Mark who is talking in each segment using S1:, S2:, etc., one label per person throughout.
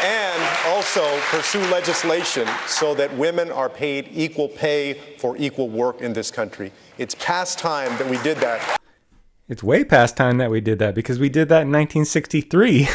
S1: and also pursue legislation so that women are paid equal pay for equal work in this country. It's past time that we did that.
S2: It's way past time that we did that, because we did that in 1963.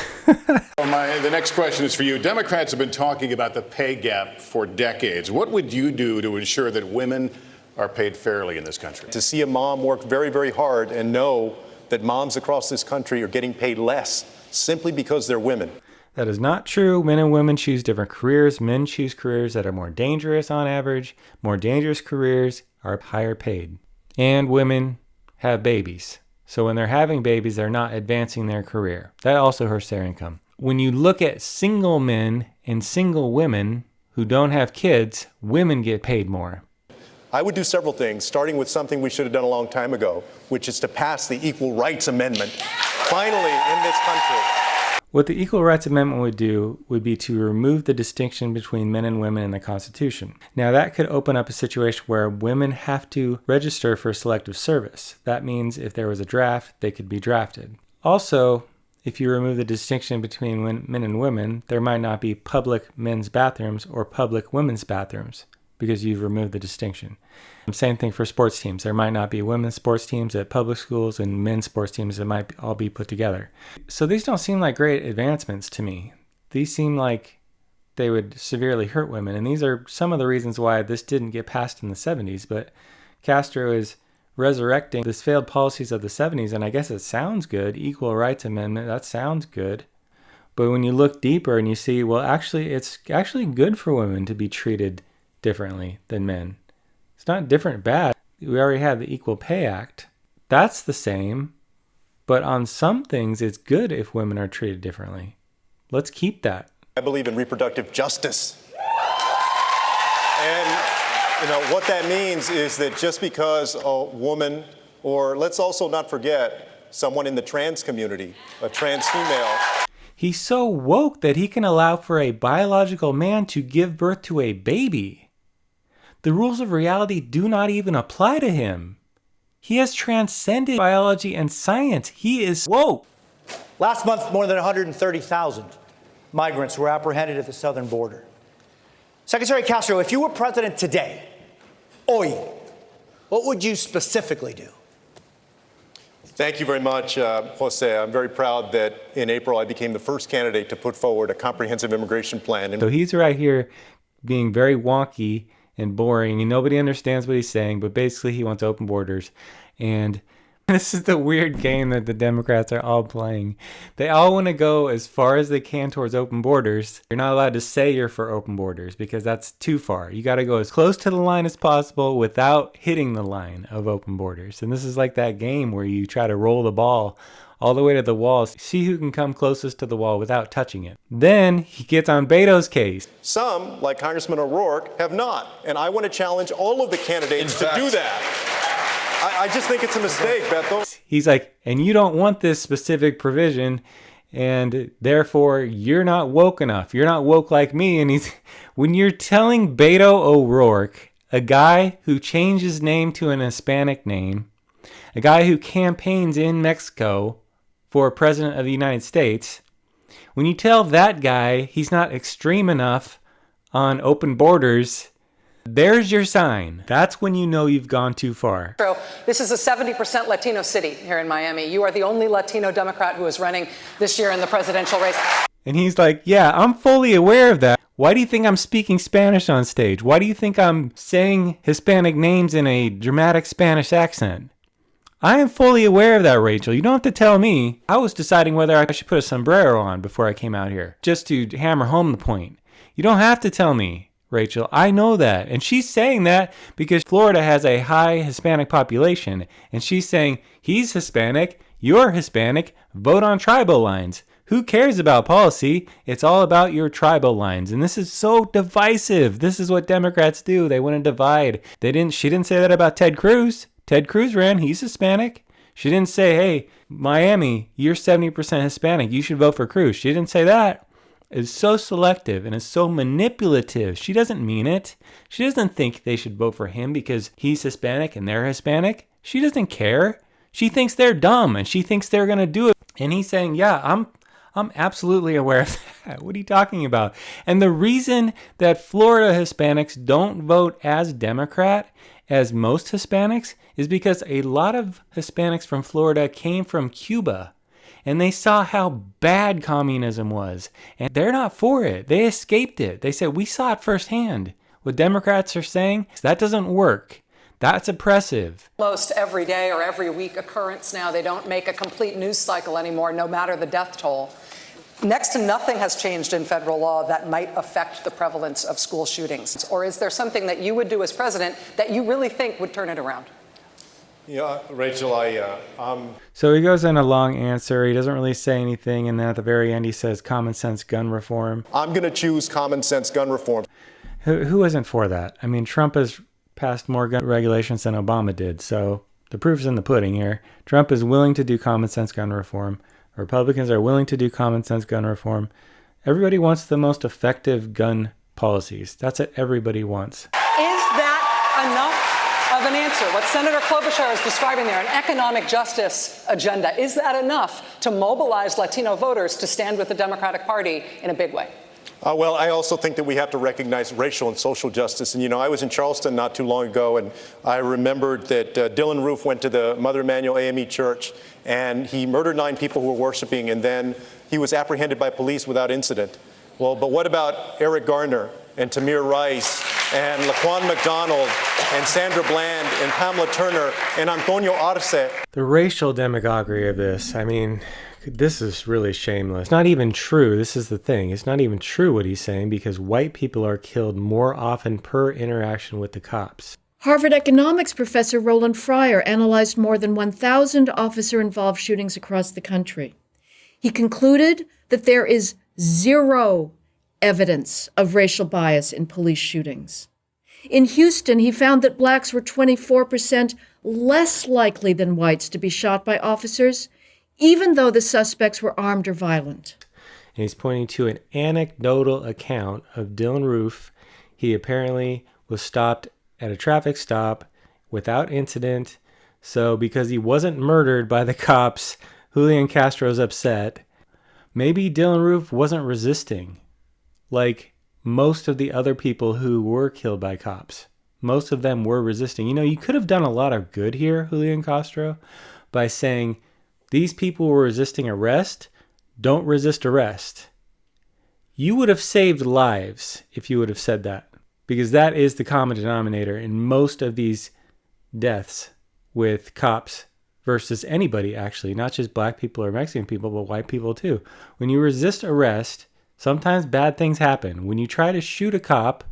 S3: The next question is for you. Democrats have been talking about the pay gap for decades. What would you do to ensure that women are paid fairly in this country?
S1: To see a mom work very, very hard and know that moms across this country are getting paid less simply because they're women.
S2: That is not true. Men and women choose different careers. Men choose careers that are more dangerous on average. More dangerous careers are higher paid. And women have babies. So when they're having babies, they're not advancing their career. That also hurts their income. When you look at single men and single women who don't have kids, women get paid more.
S1: I would do several things, starting with something we should have done a long time ago, which is to pass the Equal Rights Amendment, finally, in this country.
S2: What the Equal Rights Amendment would do would be to remove the distinction between men and women in the Constitution. Now, that could open up a situation where women have to register for selective service. That means if there was a draft, they could be drafted. Also, if you remove the distinction between men and women, there might not be public men's bathrooms or public women's bathrooms, because you've removed the distinction. Same thing for sports teams. There might not be women's sports teams at public schools and men's sports teams that might all be put together. So these don't seem like great advancements to me. These seem like they would severely hurt women. And these are some of the reasons why this didn't get passed in the 70s. But Castro is resurrecting this failed policies of the 70s. And I guess it sounds good. Equal Rights Amendment, that sounds good. But when you look deeper and you see, well, actually, it's actually good for women to be treated differently than men. It's not different bad. We already have the Equal Pay Act. That's the same. But on some things, it's good if women are treated differently. Let's keep that.
S1: I believe in reproductive justice. And, what that means is that just because a woman, or let's also not forget, someone in the trans community, a trans female.
S2: He's so woke that he can allow for a biological man to give birth to a baby. The rules of reality do not even apply to him. He has transcended biology and science. He is woke.
S4: Last month, more than 130,000 migrants were apprehended at the southern border. Secretary Castro, if you were president today, what would you specifically do?
S1: Thank you very much, Jose. I'm very proud that in April I became the first candidate to put forward a comprehensive immigration plan.
S2: So he's right here being very wonky and boring, and nobody understands what he's saying, but basically he wants open borders. And this is the weird game that the Democrats are all playing. They all want to go as far as they can towards open borders. You're not allowed to say you're for open borders because that's too far. You got to go as close to the line as possible without hitting the line of open borders. And this is like that game where you try to roll the ball all the way to the wall, see who can come closest to the wall without touching it. Then he gets on Beto's case.
S1: Some, like Congressman O'Rourke, have not. And I want to challenge all of the candidates to do that. I just think it's a mistake, Beto.
S2: He's like, and you don't want this specific provision, and therefore you're not woke enough. You're not woke like me. And when you're telling Beto O'Rourke, a guy who changed his name to an Hispanic name, a guy who campaigns in Mexico for president of the United States, when you tell that guy he's not extreme enough on open borders, there's your sign. That's when you know you've gone too far.
S5: This is a 70% Latino city here in Miami. You are the only Latino Democrat who is running this year in the presidential race.
S2: And he's like, yeah, I'm fully aware of that. Why do you think I'm speaking Spanish on stage? Why do you think I'm saying Hispanic names in a dramatic Spanish accent? I am fully aware of that, Rachel. You don't have to tell me. I was deciding whether I should put a sombrero on before I came out here, just to hammer home the point. You don't have to tell me, Rachel. I know that. And she's saying that because Florida has a high Hispanic population. And she's saying, he's Hispanic, you're Hispanic, vote on tribal lines. Who cares about policy? It's all about your tribal lines. And this is so divisive. This is what Democrats do. They want to divide. She didn't say that about Ted Cruz. Ted Cruz ran. He's Hispanic. She didn't say, hey, Miami, you're 70% Hispanic. You should vote for Cruz. She didn't say that. It's so selective and it's so manipulative. She doesn't mean it. She doesn't think they should vote for him because he's Hispanic and they're Hispanic. She doesn't care. She thinks they're dumb and she thinks they're going to do it. And he's saying, yeah, I'm absolutely aware of that. What are you talking about? And the reason that Florida Hispanics don't vote as Democrat as most Hispanics is because a lot of Hispanics from Florida came from Cuba. And they saw how bad communism was. And they're not for it. They escaped it. They said, we saw it firsthand. What Democrats are saying, that doesn't work. That's oppressive.
S5: Most every day or every week occurrence now. They don't make a complete news cycle anymore, no matter the death toll. Next to nothing has changed in federal law that might affect the prevalence of school shootings. Or is there something that you would do as president that you really think would turn it around?
S1: Yeah, Rachel,
S2: So he goes in a long answer. He doesn't really say anything. And then at the very end, he says common sense gun reform.
S1: I'm going to choose common sense gun reform.
S2: Who isn't for that? I mean, Trump has passed more gun regulations than Obama did. So the proof's in the pudding here. Trump is willing to do common sense gun reform. Republicans are willing to do common sense gun reform. Everybody wants the most effective gun policies. That's what everybody wants.
S5: Is that enough of an answer? What Senator Klobuchar is describing there, an economic justice agenda, is that enough to mobilize Latino voters to stand with the Democratic Party in a big way?
S1: Well, I also think that we have to recognize racial and social justice. And, you know, I was in Charleston not too long ago, and I remembered that Dylan Roof went to the Mother Emanuel AME Church, and he murdered 9 people who were worshiping, and then he was apprehended by police without incident. Well, but what about Eric Garner and Tamir Rice and Laquan McDonald and Sandra Bland and Pamela Turner and Antonio Arce?
S2: The racial demagoguery of this, I mean, this is really shameless. Not even true. This is the thing. It's not even true what he's saying because white people are killed more often per interaction with the cops.
S6: Harvard economics professor Roland Fryer analyzed more than 1,000 officer-involved shootings across the country. He concluded that there is zero evidence of racial bias in police shootings. In Houston, he found that blacks were 24% less likely than whites to be shot by officers, even though the suspects were armed or violent.
S2: And he's pointing to an anecdotal account of Dylan Roof. He apparently was stopped at a traffic stop without incident. So because he wasn't murdered by the cops, Julian Castro's upset. Maybe Dylan Roof wasn't resisting like most of the other people who were killed by cops. Most of them were resisting. You know, you could have done a lot of good here, Julian Castro, by saying, these people were resisting arrest, don't resist arrest. You would have saved lives if you would have said that, because that is the common denominator in most of these deaths with cops versus anybody, actually, not just black people or Mexican people, but white people too. When you resist arrest, sometimes bad things happen. When you try to shoot a cop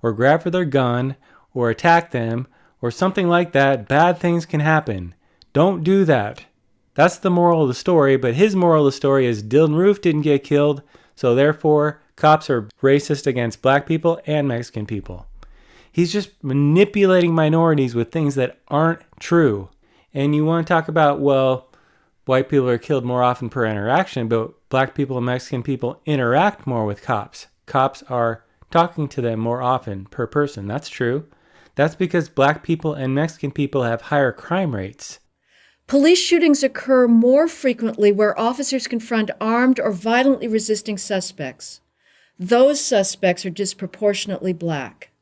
S2: or grab for their gun or attack them or something like that, bad things can happen. Don't do that. That's the moral of the story, but his moral of the story is Dylan Roof didn't get killed, so therefore cops are racist against black people and Mexican people. He's just manipulating minorities with things that aren't true. And you want to talk about, well, white people are killed more often per interaction, but black people and Mexican people interact more with cops. Cops are talking to them more often per person. That's true. That's because black people and Mexican people have higher crime rates.
S6: Police shootings occur more frequently where officers confront armed or violently resisting suspects. Those suspects are disproportionately black.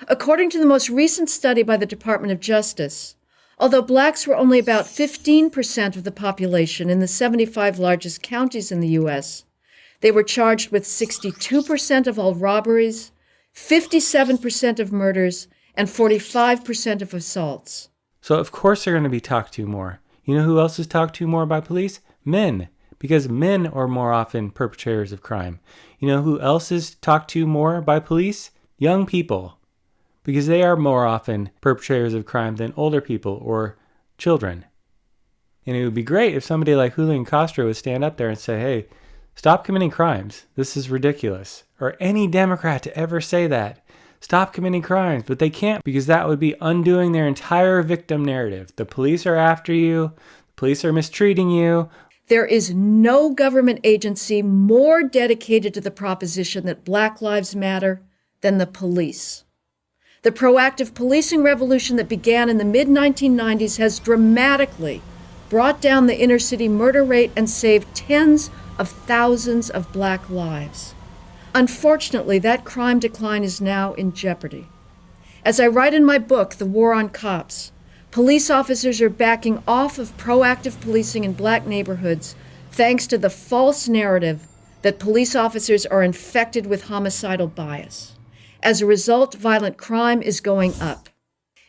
S6: According to the most recent study by the Department of Justice, although blacks were only about 15% of the population in the 75 largest counties in the U.S., they were charged with 62% of all robberies, 57% of murders, and 45% of assaults.
S2: So of course they're going to be talked to more. You know who else is talked to more by police? Men, because men are more often perpetrators of crime. You know who else is talked to more by police? Young people, because they are more often perpetrators of crime than older people or children. And it would be great if somebody like Julian Castro would stand up there and say, hey, stop committing crimes. This is ridiculous. Or any Democrat to ever say that. Stop committing crimes, but they can't because that would be undoing their entire victim narrative. The police are after you. The police are mistreating you.
S6: There is no government agency more dedicated to the proposition that Black lives matter than the police. The proactive policing revolution that began in the mid-1990s has dramatically brought down the inner city murder rate and saved tens of thousands of black lives. Unfortunately, that crime decline is now in jeopardy. As I write in my book, The War on Cops, police officers are backing off of proactive policing in black neighborhoods thanks to the false narrative that police officers are infected with homicidal bias. As a result, violent crime is going up.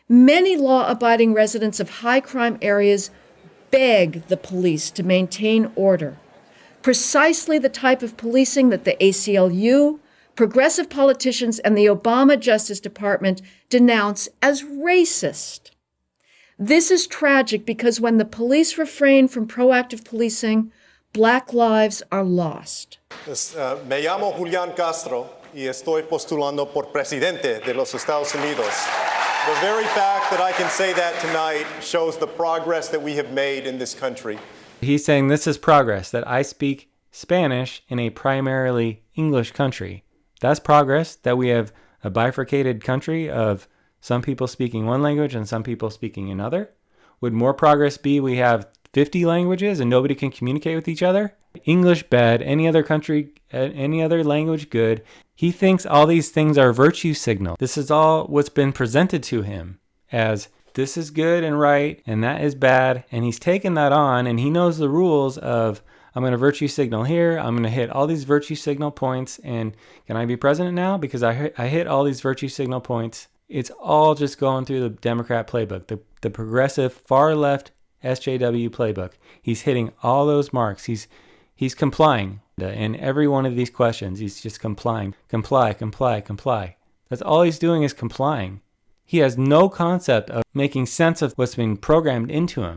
S6: Many law-abiding residents of high-crime areas beg the police to maintain order, precisely the type of policing that the ACLU, progressive politicians, and the Obama Justice Department denounce as racist. This is tragic because when the police refrain from proactive policing, black lives are lost.
S1: Me llamo Julian Castro y estoy postulando por presidente de los Estados Unidos. The very fact that I can say that tonight shows the progress that we have made in this country.
S2: He's saying this is progress, that I speak Spanish in a primarily English country. That's progress, that we have a bifurcated country of some people speaking one language and some people speaking another. Would more progress be we have 50 languages and nobody can communicate with each other? English bad, any other country, any other language good. He thinks all these things are virtue signal. This is all what's been presented to him as this is good and right and that is bad. And he's taken that on and he knows the rules of I'm going to virtue signal here. I'm going to hit all these virtue signal points. And can I be president now? Because I hit all these virtue signal points. It's all just going through the Democrat playbook, the progressive far left SJW playbook. He's hitting all those marks. He's complying in every one of these questions. He's just complying. Comply. That's all he's doing is complying. He has no concept of making sense of what's been programmed into him.